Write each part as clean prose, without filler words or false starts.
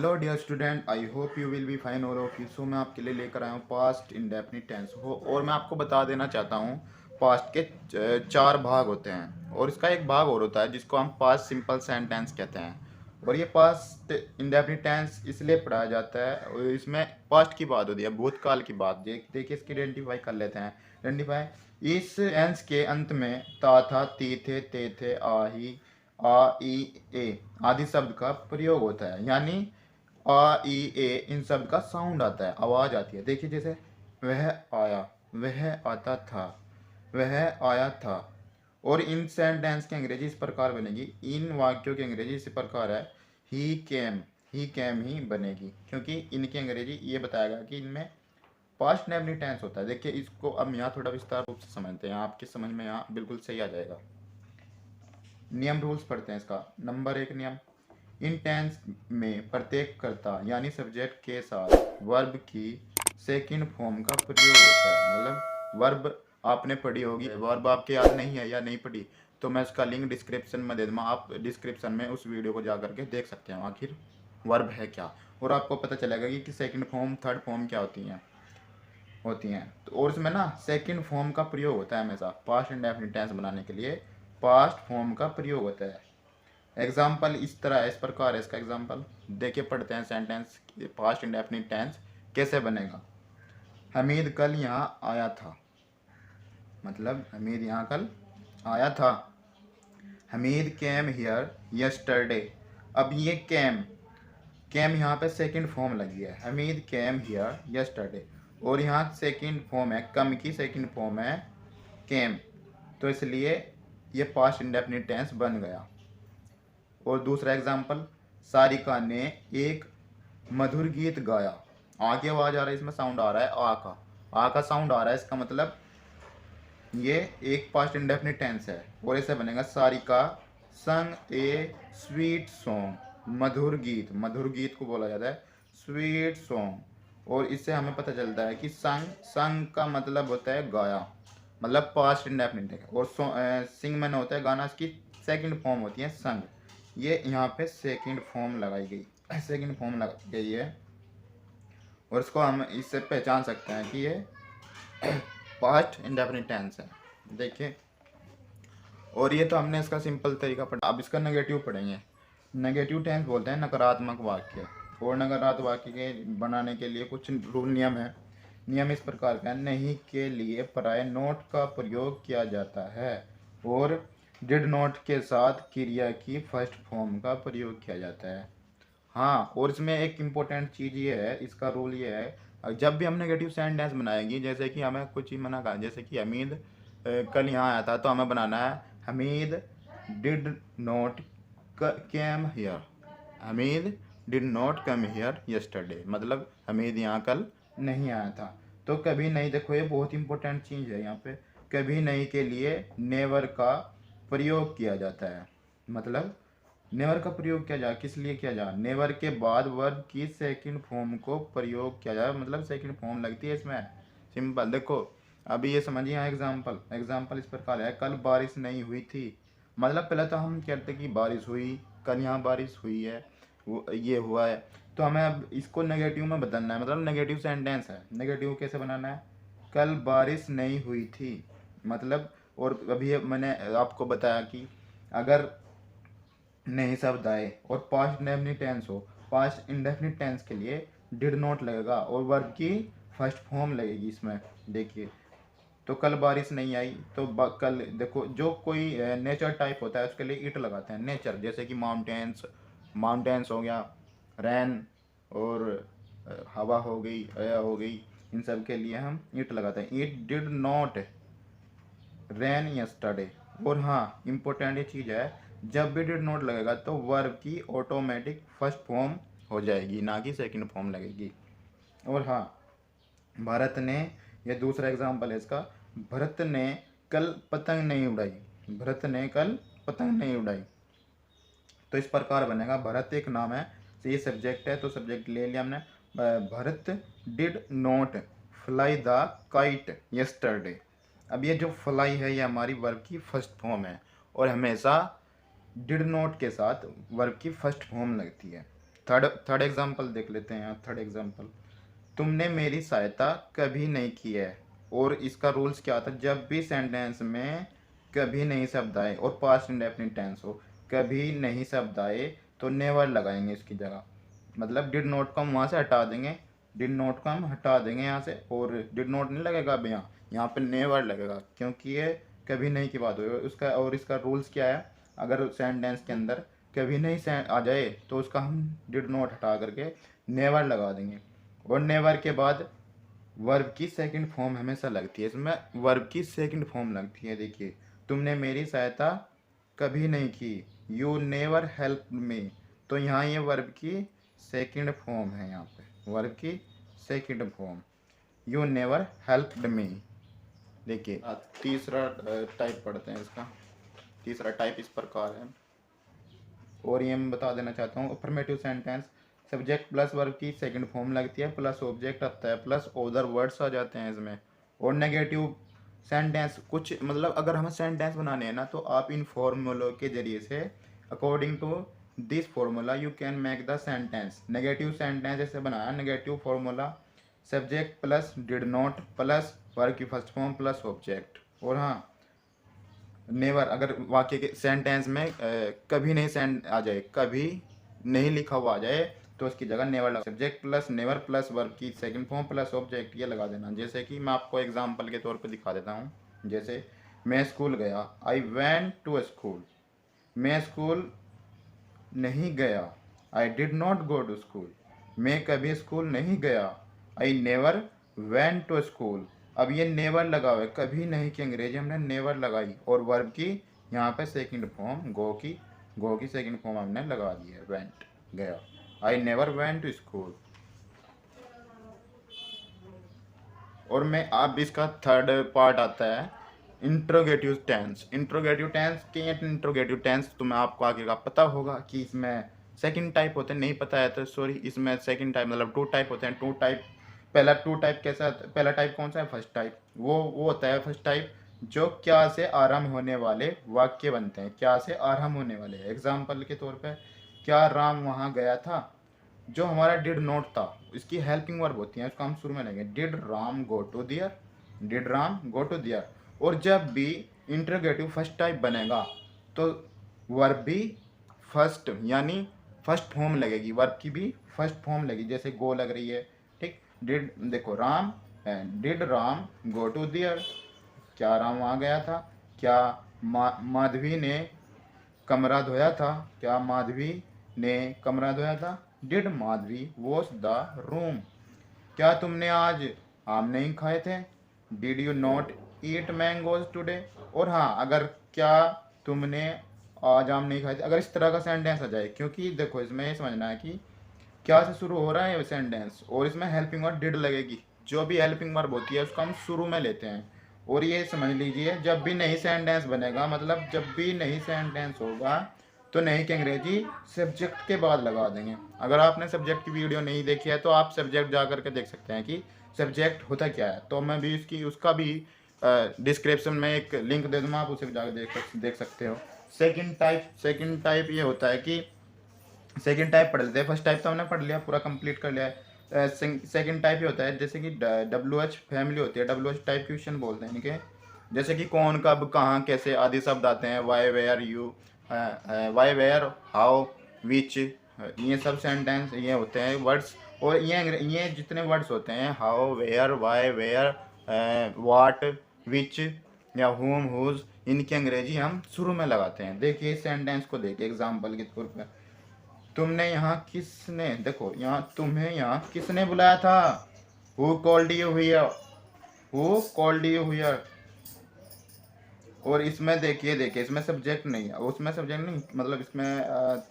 Hello dear student, I hope you will be fine all of you. So मैं आपके लिए लेकर आया हूँ पास्ट इंडेफिनिट टेंस हो, और मैं आपको बता देना चाहता हूँ पास्ट के चार भाग होते हैं, और इसका एक भाग और होता है जिसको हम पास्ट सिंपल सेंटेंस कहते हैं। और ये पास्ट इंडेफिनिट टेंस इसलिए पढ़ाया जाता है, और इसमें पास्ट की बात होती है, भूतकाल की बात। देखिए इसकी आइडेंटिफाई कर लेते हैं। आइडेंटिफाई, इस एंस के अंत में ता था, ती थे, ते थे, आ ही, आ ई ए आदि शब्द का प्रयोग होता है। यानी आ ई ए इन शब्द का साउंड आता है, आवाज आती है। देखिए जैसे वह आया, वह आता था, वह आया था। और इन सेंटेंस की अंग्रेजी इस प्रकार बनेगी, इन वाक्यों की अंग्रेजी इस प्रकार है, ही केम, ही केम ही बनेगी, क्योंकि इनकी अंग्रेजी ये बताएगा कि इनमें पास्ट इंडेफिनिट टेंस होता है। देखिए इसको अब यहाँ थोड़ा विस्तार रूप से समझते हैं, आपकी समझ में यहाँ बिल्कुल सही आ जाएगा। नियम रूल्स पढ़ते हैं इसका। नंबर एक नियम, इन टेंस में प्रत्येक कर्ता यानी सब्जेक्ट के साथ वर्ब की सेकंड फॉर्म का प्रयोग होता है। मतलब वर्ब आपने पढ़ी होगी, वर्ब आपके याद नहीं है या नहीं पढ़ी तो मैं इसका लिंक डिस्क्रिप्शन में दे दूँगा, आप डिस्क्रिप्शन में उस वीडियो को जा करके देख सकते हैं आखिर वर्ब है क्या, और आपको पता चलेगा कि सेकंड फॉर्म थर्ड फॉर्म क्या होती हैं। तो और इसमें ना सेकंड फॉर्म का प्रयोग होता है हमेशा। पास्ट इंडेफिनिट टेंस बनाने के लिए पास्ट फॉर्म का प्रयोग होता है। एग्जाम्पल इस तरह है, इस प्रकार है इसका एग्जाम्पल। देखिए पढ़ते हैं सेंटेंस, पास्ट इंडेफिनिट टेंस कैसे बनेगा। हमीद कल यहाँ आया था, मतलब हमीद यहाँ कल आया था। Hamid came here yesterday. अब ये केम यहाँ पे सेकंड फॉर्म लगी है, हमीद केम हियर यस्टरडे, और यहाँ सेकंड फॉर्म है, कम की सेकंड फॉर्म है केम, तो इसलिए ये पास्ट इंडेफिनिट टेंस बन गया। और दूसरा एग्जाम्पल, सारिका ने एक मधुर गीत गाया। आ की आवाज आ रहा है, इसमें साउंड आ रहा है आ का साउंड आ रहा है, इसका मतलब ये एक पास्ट इंडेफिनिट टेंस है। और ऐसे बनेगा, सारिका संग ए स्वीट सॉन्ग, मधुर गीत को बोला जाता है स्वीट सॉन्ग। और इससे हमें पता चलता है कि संग का मतलब होता है गाया, मतलब पास्ट इंडेफिनिट है। और सिंग मैंने होता है गाना, इसकी सेकंड फॉर्म होती है संग। ये यहाँ पे सेकंड फॉर्म लगाई गई, सेकंड फॉर्म लगाई गई है, और इसको हम इससे पहचान सकते हैं कि ये पास्ट इंडेफिनिट टेंस है। देखिए, और ये तो हमने इसका सिंपल तरीका पढ़ा, अब इसका नेगेटिव पढ़ेंगे। नेगेटिव टेंस बोलते हैं नकारात्मक वाक्य, और नकारात्मक वाक्य के बनाने के लिए कुछ रूल नियम है। नियम इस प्रकार का है, नहीं के लिए पराये नोट का प्रयोग किया जाता है, और डिड नॉट के साथ क्रिया की फर्स्ट फॉर्म का प्रयोग किया जाता है। हाँ, और इसमें एक इम्पोर्टेंट चीज़ ये है, इसका रूल ये है, जब भी हम नेगेटिव सेंटेंस बनाएंगे, जैसे कि हमें कुछ ही मना कहा, जैसे कि हमीद कल यहाँ आया था, तो हमें बनाना है Hamid did not came here, Hamid did not come here yesterday, मतलब हमीद यहाँ कल नहीं आया था। तो कभी नहीं, देखो ये बहुत इंपॉर्टेंट चीज़ है यहाँ पे, कभी नहीं के लिए नेवर का प्रयोग किया जाता है। मतलब नेवर का प्रयोग किया जाए, किस लिए किया जाए, नेवर के बाद वर्ब की सेकंड फॉर्म को प्रयोग किया जाए, मतलब सेकंड फॉर्म लगती है इसमें। सिंपल देखो, अभी ये समझिए यहाँ एग्जाम्पल इस प्रकार है, कल बारिश नहीं हुई थी। मतलब पहले तो हम कहते कि बारिश हुई, कल यहाँ बारिश हुई है, वो ये हुआ है, तो हमें अब इसको नेगेटिव में बदलना है, मतलब नेगेटिव सेंटेंस है। नेगेटिव कैसे बनाना है, कल बारिश नहीं हुई थी, मतलब। और अभी मैंने आपको बताया कि अगर नहीं शब्द आए और पास्ट इंडेफिनिट टेंस हो, पास्ट इंडेफिनिट टेंस के लिए डिड नॉट लगेगा और वर्ब की फर्स्ट फॉर्म लगेगी इसमें। देखिए, तो कल बारिश नहीं आई, तो कल देखो, जो कोई नेचर टाइप होता है उसके लिए इट लगाते हैं, नेचर, जैसे कि माउंटेन्स हो गया, रैन, और हवा हो गई, एयर हो गई, इन सब के लिए हम इट लगाते हैं। It did not rain yesterday. और हाँ, इम्पोर्टेंट ये चीज़ है, जब भी डिड नॉट लगेगा तो वर्ब की ऑटोमेटिक फर्स्ट फॉर्म हो जाएगी, ना कि सेकंड फॉर्म लगेगी। और हाँ, भरत ने, ये दूसरा एग्जाम्पल है इसका, भरत ने कल पतंग नहीं उड़ाई, भरत ने कल पतंग नहीं उड़ाई। तो इस प्रकार बनेगा, भरत एक नाम है, तो ये सब्जेक्ट है, तो सब्जेक्ट ले लिया हमने। Bharat did not fly the kite yesterday. अब ये जो फ्लाई है ये हमारी वर्ब की फर्स्ट फॉर्म है, और हमेशा डिड नॉट के साथ वर्ब की फर्स्ट फॉर्म लगती है। थर्ड थर्ड एग्जाम्पल देख लेते हैं यहाँ। थर्ड एग्जाम्पल, तुमने मेरी सहायता कभी नहीं की है। और इसका रूल्स क्या था, जब भी सेंटेंस में कभी नहीं शब्द आए और पास्ट इंडेफिनिट टेंस हो, कभी नहीं शब्द आए तो नेवर लगाएंगे इसकी जगह। मतलब डिड नॉट को हम वहाँ से हटा देंगे, डिड नॉट को हम हटा देंगे यहाँ से, और डिड नॉट नहीं लगेगा अब यहाँ पे नेवर लगेगा, क्योंकि ये कभी नहीं की बात हो उसका। और इसका रूल्स क्या है, अगर सेंटेंस के अंदर कभी नहीं आ जाए तो उसका हम डिड नॉट हटा करके नेवर लगा देंगे। और नेवर के बाद वर्ब की सेकंड फॉर्म हमेशा लगती है, इसमें वर्ब की सेकंड फॉर्म लगती है। देखिए, तुमने मेरी सहायता कभी नहीं की, यू नेवर हेल्प मी। तो यहाँ ये वर्ब की सेकंड फॉर्म है, यहाँ पे वर्ब की second form, you never helped me. देखिए तीसरा टाइप पढ़ते हैं इसका। तीसरा टाइप इस प्रकार है, और ये मैं बता देना चाहता हूँ, affirmative sentence subject plus verb की सेकंड फॉर्म लगती है, प्लस ऑब्जेक्ट आता है, प्लस अदर वर्ड्स आ जाते हैं इसमें। और नेगेटिव सेंटेंस कुछ मतलब अगर हमें सेंटेंस बनाने हैं ना, तो आप इन फॉर्मूलों के जरिए से according to this formula you can make the sentence. Negative sentence जैसे बनाया, negative formula subject plus did not plus verb की फर्स्ट फॉर्म प्लस ऑब्जेक्ट। और हाँ, नेवर अगर वाक्य के सेंटेंस में कभी नहीं सेंट आ जाए, कभी नहीं लिखा हुआ आ जाए, तो उसकी जगह नेवर लगा, subject plus never plus verb की सेकंड फॉर्म प्लस ऑब्जेक्ट ये लगा देना। जैसे कि मैं आपको एग्जांपल के तौर पे दिखा देता हूँ। जैसे मैं स्कूल गया, आई वेंट टू स्कूल। मैं स्कूल नहीं गया, I did not go to school. मैं कभी स्कूल नहीं गया, I never went to school. अब ये नेवर लगा हुआ है, कभी नहीं की अंग्रेजी हमने नेवर लगाई, और वर्ब की यहाँ पे सेकंड फॉर्म गो की सेकंड फॉर्म हमने लगा दी है, वेंट गया, I never went to school. और मैं अब इसका थर्ड पार्ट आता है इंट्रोगेटिव टेंस। इंट्रोगेटिव टेंस के इंट्रोगेटिव टेंस तुम्हें आपको आगे का पता होगा कि इसमें सेकंड टाइप होते हैं, नहीं पता है तो सॉरी, इसमें सेकंड टाइप मतलब टू टाइप होते हैं। टू टाइप, पहला टू टाइप कैसा, पहला टाइप कौन सा है, फर्स्ट टाइप। वो होता है फर्स्ट टाइप जो क्या से आरंभ होने वाले वाक्य बनते हैं, क्या से आरंभ होने वाले। एग्जाम्पल के तौर पर, क्या राम वहाँ गया था, जो हमारा डिड नॉट था इसकी हेल्पिंग वर्ब होती है, उसको हम शुरू में लेंगे, did Ram go to there, did Ram go to there. और जब भी इंटरोगेटिव फर्स्ट टाइप बनेगा तो वर्ब भी फर्स्ट यानी फर्स्ट फॉर्म लगेगी, वर्ब की भी फर्स्ट फॉर्म लगेगी, जैसे गो लग रही है, ठीक। डिड देखो Ram, did Ram go to there, क्या राम वहाँ गया था। क्या माधवी ने कमरा धोया था, क्या माधवी ने कमरा धोया था, did Madhavi wash the room. क्या तुमने आज आम नहीं खाए थे, did you not eat mangoes today. और हाँ, अगर क्या तुमने आज आम नहीं खाए थे, अगर इस तरह का सेंटेंस आ जाए, क्योंकि देखो इसमें ये समझना है कि क्या से शुरू हो रहा है सेंटेंस, और इसमें हेल्पिंग वर्ब डिड लगेगी। जो भी हेल्पिंग वर्ब होती है उसको हम शुरू में लेते हैं। और ये समझ लीजिए, जब भी नई सेंटेंस बनेगा, मतलब जब भी नई सेंटेंस होगा तो नई की अंग्रेजी सब्जेक्ट के बाद लगा देंगे। अगर आपने सब्जेक्ट की वीडियो नहीं देखी है तो आप सब्जेक्ट जा करके देख सकते हैं कि सब्जेक्ट होता क्या है। तो मैं भी उसका भी डिस्क्रिप्शन में एक लिंक दे दूँगा, आप उसे जाकर देख सकते हो। सेकंड टाइप ये होता है कि सेकंड टाइप पढ़ लेते हैं। फर्स्ट टाइप तो हमने पढ़ लिया, पूरा कंप्लीट कर लिया है। सेकंड टाइप ये होता है जैसे कि WH फैमिली होती है, WH टाइप क्वेश्चन बोलते हैं इनके। जैसे कि कौन कब कहाँ कैसे आदि शब्द आते हैं, why were you, why where how which, ये सब सेंटेंस ये होते हैं वर्ड्स। और ये जितने वर्ड्स होते हैं, हाउ वेयर वाई वेयर वाट विच या होम हुज, इनकी अंग्रेजी हम शुरू में लगाते हैं। देखिए इस सेंटेंस को देखिए एग्जाम्पल के तौर पर, तुमने यहाँ किसने, देखो यहाँ तुम्हें यहाँ किसने बुलाया था, who called you here, who called you here. और इसमें देखिए इसमें सब्जेक्ट नहीं है, उसमें सब्जेक्ट नहीं, मतलब इसमें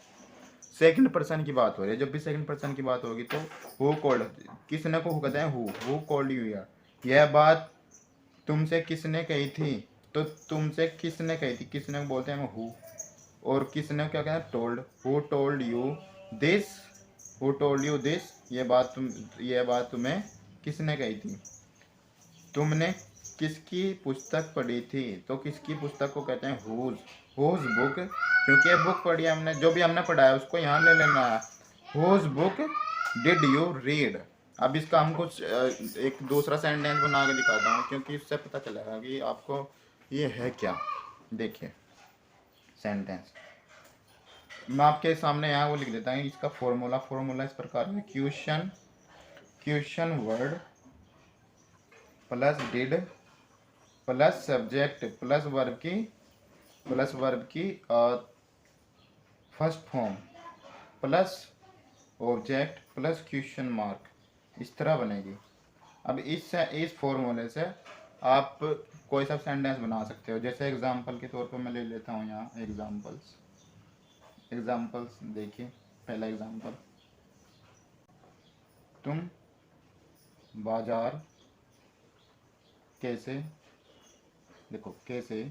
सेकंड पर्सन की बात हो रही है। जब भी सेकंड पर्सन की बात होगी तो हु कॉल्ड, किसने को कहते हैं हु कॉल्ड यू हियर। यह बात तुमसे किसने कही थी, तो तुमसे किसने कही थी, किसने बोलते हैं हु। और किसने क्या कहना है, told, who told you this, who told you this, ये बात तुम्हें किसने कही थी। तुमने किसकी पुस्तक पढ़ी थी, तो किसकी पुस्तक को कहते हैं हुज बुक, क्योंकि ये बुक पढ़ी हमने, जो भी हमने पढ़ा है उसको यहाँ ले लेना है। होज बुक डिड यू रीड। अब इसका हम कुछ एक दूसरा सेंटेंस बना के दिखाता हूँ, क्योंकि इससे पता चलेगा कि आपको ये है क्या। देखिए सेंटेंस मैं आपके सामने यहाँ वो लिख देता हूँ। इसका फॉर्मूला इस प्रकार है। Question word plus did plus subject plus verb की first form plus object plus question mark, इस तरह बनेगी। अब इस फॉर्मूले से आप कोई सा सेंटेंस बना सकते हो। जैसे एग्जांपल के तौर पर मैं ले लेता हूँ यहाँ एग्जांपल्स देखिए। पहला एग्जांपल, तुम बाजार कैसे, देखो कैसे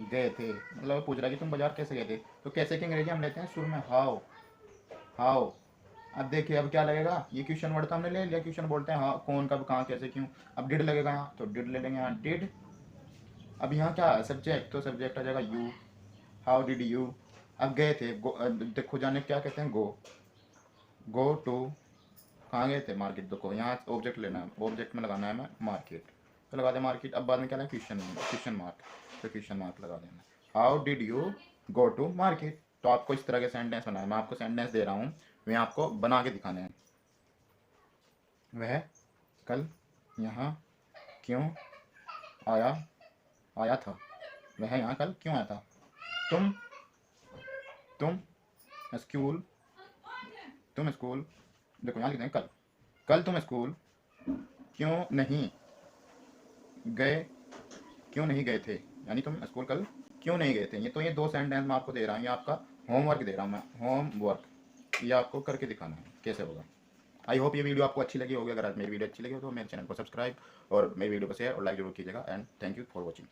गए थे, मतलब पूछ रहा है कि तुम बाजार कैसे गए थे। तो कैसे की अंग्रेजी हम लेते हैं शुरू में हाउ। अब देखिए अब क्या लगेगा, ये क्वेश्चन वर्ड तो हमने ले लिया, क्वेश्चन बोलते हैं हाँ कौन कब कहाँ कैसे क्यों। अब डिड लगेगा यहाँ, तो डिड ले लेंगे यहाँ डिड। अब यहाँ क्या है सब्जेक्ट, तो सब्जेक्ट आ जाएगा यू, हाउ डिड यू। अब गए थे, देखो जाने क्या कहते हैं, गो टू, कहाँ गए थे, मार्केट। देखो यहाँ ऑब्जेक्ट लेना है, ऑब्जेक्ट में लगाना है मैं मार्केट, तो लगा दे मार्केट। अब बाद में क्या है क्वेश्चन मार्क, तो क्वेश्चन मार्क लगा देना। How did you go to market. तो आपको इस तरह के सेंटेंस बनाए, मैं आपको सेंटेंस दे रहा हूँ, वे आपको बना के दिखाने हैं। वह कल यहाँ क्यों आया था, वह यहाँ कल क्यों आया था। तुम तुम स्कूल देखो यहाँ लिखते हैं कल तुम स्कूल क्यों नहीं गए थे, यानी तुम स्कूल कल क्यों नहीं गए थे। ये तो ये दो सेंटेंस मैं आपको दे रहा हूँ, ये आपका होमवर्क दे रहा हूँ मैं, होमवर्क ये आपको करके दिखाना है कैसे होगा। आई होप ये वीडियो आपको अच्छी लगी होगी। अगर आज मेरी वीडियो अच्छी लगी हो तो मेरे चैनल को सब्सक्राइब और मेरी वीडियो को शेयर और लाइक जरूर कीजिएगा। And thank you for watching.